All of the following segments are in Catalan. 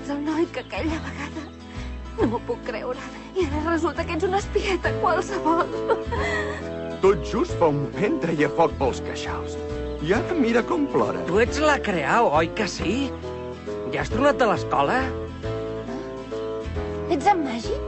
ets el noi que aquella vegada... No m'ho puc creure. I ara resulta que ets una espieta qualsevol. Tot just fa un moment treia foc pels queixals. I ara mira com plora. Tu ets la Creau, oi que sí? Ja has tornat a l'escola? Ets en Màgic?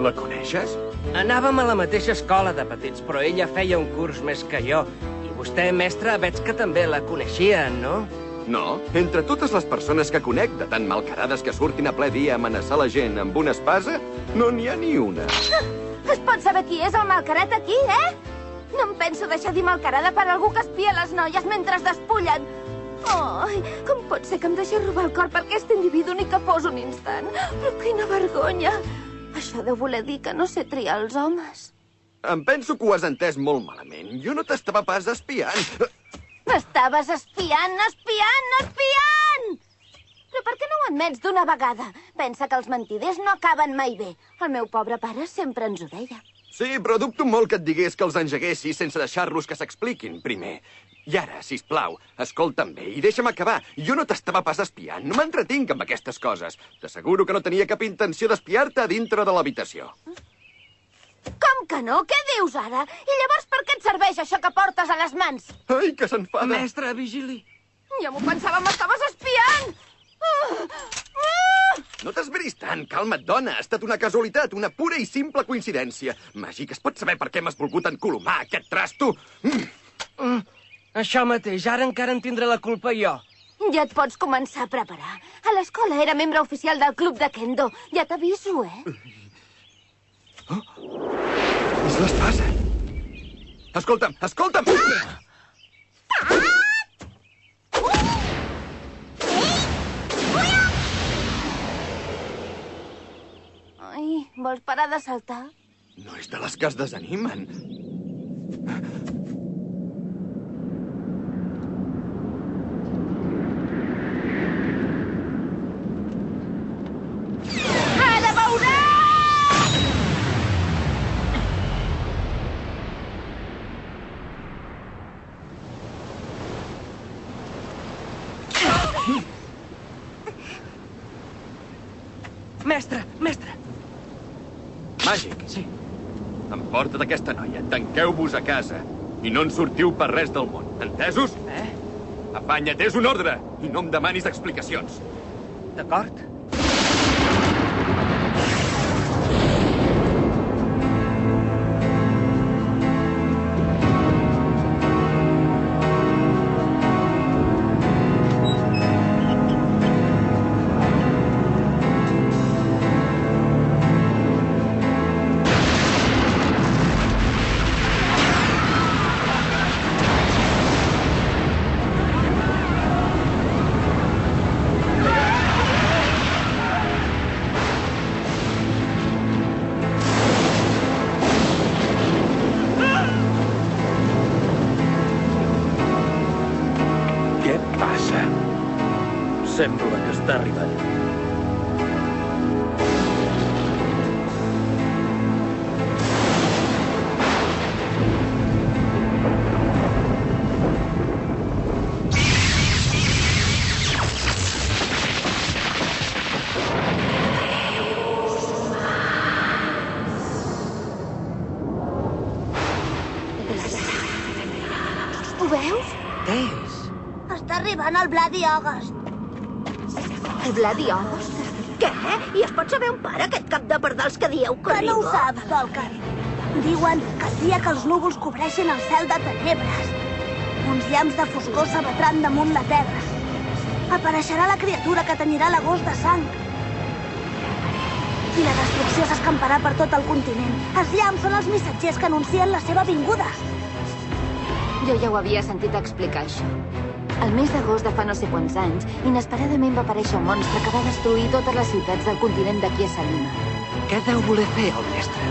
La coneixes? Anàvem a la mateixa escola de petits, però ella feia un curs més que jo. I vostè, mestre, veig que també la coneixia, no? No. Entre totes les persones que conec, de tan malcarades que surtin a ple dia a amenaçar la gent amb una espasa, no n'hi ha ni una. Es pot saber qui és el malcarat aquí, eh? No em penso deixar dir malcarada per algú que espia les noies mentre es despullen. Ai, com pot ser que em deixi robar el cor per aquest individu ni que fos un instant? Però quina vergonya! Això deu voler dir que no sé triar els homes. Em penso que ho has entès molt malament. Jo no t'estava pas espiant. M'estaves espiant, espiant, espiant! Però per què no ho admets d'una vegada? Pensa que els mentiders no acaben mai bé. El meu pobre pare sempre ens ho deia. Sí, però dubto molt que et digués que els engeguessis sense deixar-los que s'expliquin primer. I ara, sisplau, escolta'm bé i deixa'm acabar. Jo no t'estava pas espiant, no m'entretinc amb aquestes coses. T'asseguro que no tenia cap intenció d'espiar-te a dintre de l'habitació. Com que no? Què dius ara? I llavors per què et serveix això que portes a les mans? Ai, que s'enfada. Mestre, vigili. Ja m'ho pensava, m'estaves espiant! No t'esveris tant, calma't, dona. Ha estat una casualitat, una pura i simple coincidència. Màgic, es pot saber per què m'has volgut encolomar aquest trasto? Això mateix, ara encara en tindré la culpa jo. Ja et pots començar a preparar. A l'escola era membre oficial del club de Kendo. Ja t'aviso, eh? Oh, és l'espasa. Escolta'm, escolta'm! Ai, vols parar de saltar? No és de les que es desanimen. Ara veuràs! Mestre, mestre! Màgic. Sí. Emporta't aquesta noia, tanqueu-vos a casa i no en sortiu per res del món. Entesos? Afanya't, és un ordre, i no em demanis explicacions. D'acord? Sembla que està arribant. Ho veus? Què és? Està arribant el Bloody August. El Bloody August? Què? I es pot saber on para aquest cap de pardals que dieu que no ho saps, Volker. Diuen que el dia que els núvols cobreixin el cel de tenebres, uns llamps de foscor s'abatran damunt la terra. Apareixerà la criatura que tenyirà l'agost de sang. I la destrucció s'escamparà per tot el continent. Els llamps són els missatgers que anuncien la seva vinguda. Jo ja ho havia sentit explicar, això. El mes d'agost de fa no sé quants anys, inesperadament va aparèixer un monstre que va destruir totes les ciutats del continent d'aquí a Salima. Què deu voler fer el mestre?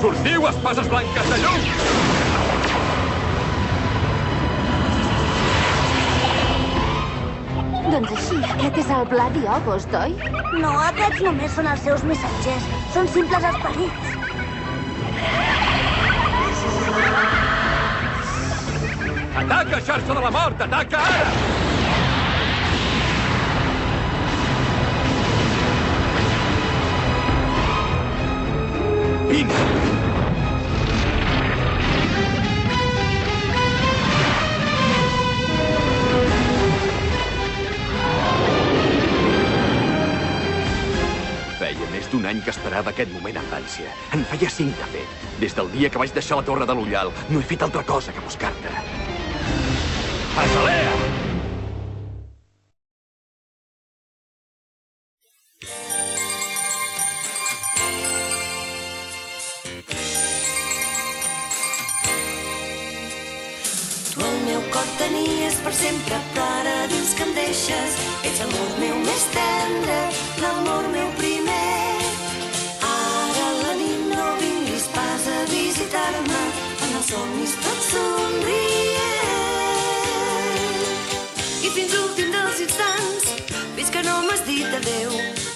Sortiu, espases blanques de llum! Doncs així, aquest és el Bloody August, oi? No, aquests només són els seus missatgers. Són simples esperits. Ataca, xarxa de la mort! Ataca ara! Vine! Feia més d'un any que esperava aquest moment amb ànsia. En feia 5, de fet. Des del dia que vaig deixar la torre de l'Ullal, no he fet altra cosa que buscar-te. Azalea! Tu el meu cor tenies per sempre, però ara dius que em deixes. Ets l'amor meu més tendre, l'amor meu primer. Ara a la nit no vinguis pas a visitar-me, en els somnis tot somrient. I fins l'últim dels instants, fins que no m'has dit adeu,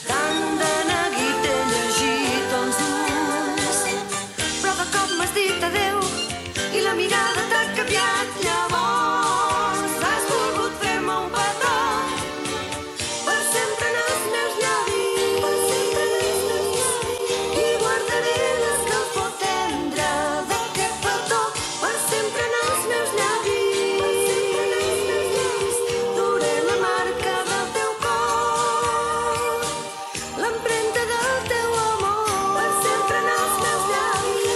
tant de neguit he llegit els ulls. Però de cop m'has dit adeu i la mirada t'ha canviat. Llavors has volgut fer-me un petó per sempre en els meus llavis i guardaré l'escalfor tendre d'aquest petó per sempre en els meus llavis. Duré la marca del teu cor, l'empremta del teu amor per sempre en els meus llavis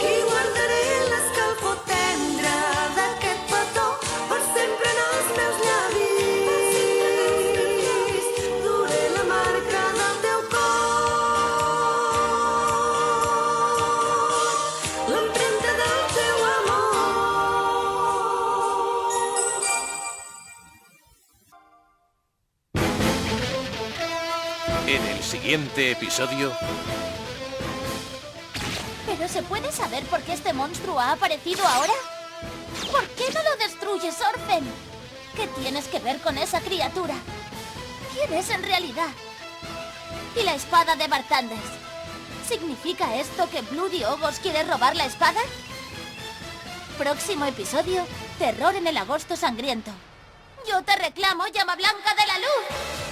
i guardaré l'escalfor tendre d'aquest petó per sempre en els meus llavis. Duré la marca del teu cor, l'empremta del teu amor. En el siguiente episodio... ¿Pero se puede saber por qué este monstruo ha aparecido ahora? ¿Por qué no lo destruyes, Orphan? ¿Qué tienes que ver con esa criatura? ¿Quién es en realidad? ¿Y la espada de Bartanders? ¿Significa esto que Bloody Ogos quiere robar la espada? Próximo episodio, terror en el agosto sangriento. Yo te reclamo, llama blanca de la luz.